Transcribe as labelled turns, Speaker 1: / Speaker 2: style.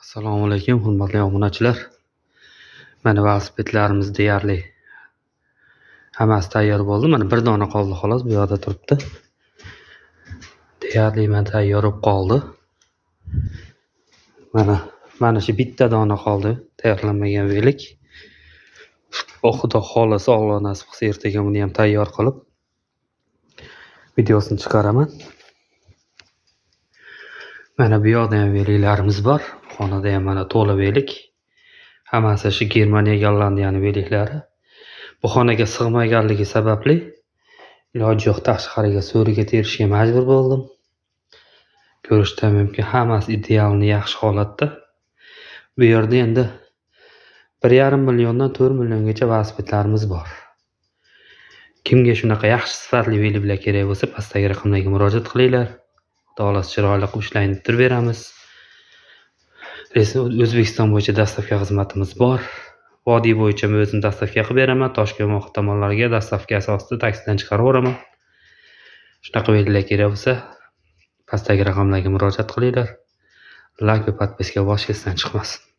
Speaker 1: Assalomu alaykum, hurmatli obunachilar. Mana velosipedlarimiz deyarli hammasi tayyor bo'ldi. Mana bir dona qoldi xolos, bu yerda turibdi. Deyarli mana tayyor bo'lib qoldi. Mana shu bitta dona qoldi, tayyorlanmagan velik. Xudo xohlasa, Alloh nasib qilsa ertaga buni ham tayyor qilib videosini chiqaraman. Mana bu yerda ham veliklarimiz bor. Xonada ham mana to'la velik. Hammasi shu Germaniya, Gollandiyani veliklari. Bu xonaga sig'maganligi sababli iloji yo'q tashqariga so'riga terishga majbur bo'ldim. Ko'rishdan mumkin hammasi idealni yaxshi holatda. Bu yerda endi 1,5 milliondan 4 milliongacha velosipedlarimiz bor. Kimga shunaqa yaxshi sifatli veliklar kerak bo'lsa, pastdagi raqamlarga murojaat qilinglar. Xudo xohlasa chiroyli qilib ishlayni bitirib beramiz. O'zbekiston bo'yicha dastavka xizmatimiz bor. Vodiy bo'yicha o'zim dastavka qilib beraman. Toshkent tomonlarga dastavka asosida taksidan chiqarib yuboraman. Shunaqa veliklar kerak bo'lsa, pastdagi raqamlarga murojaat qilinglar. Like va podpiska bosh kesdan chiqmasin.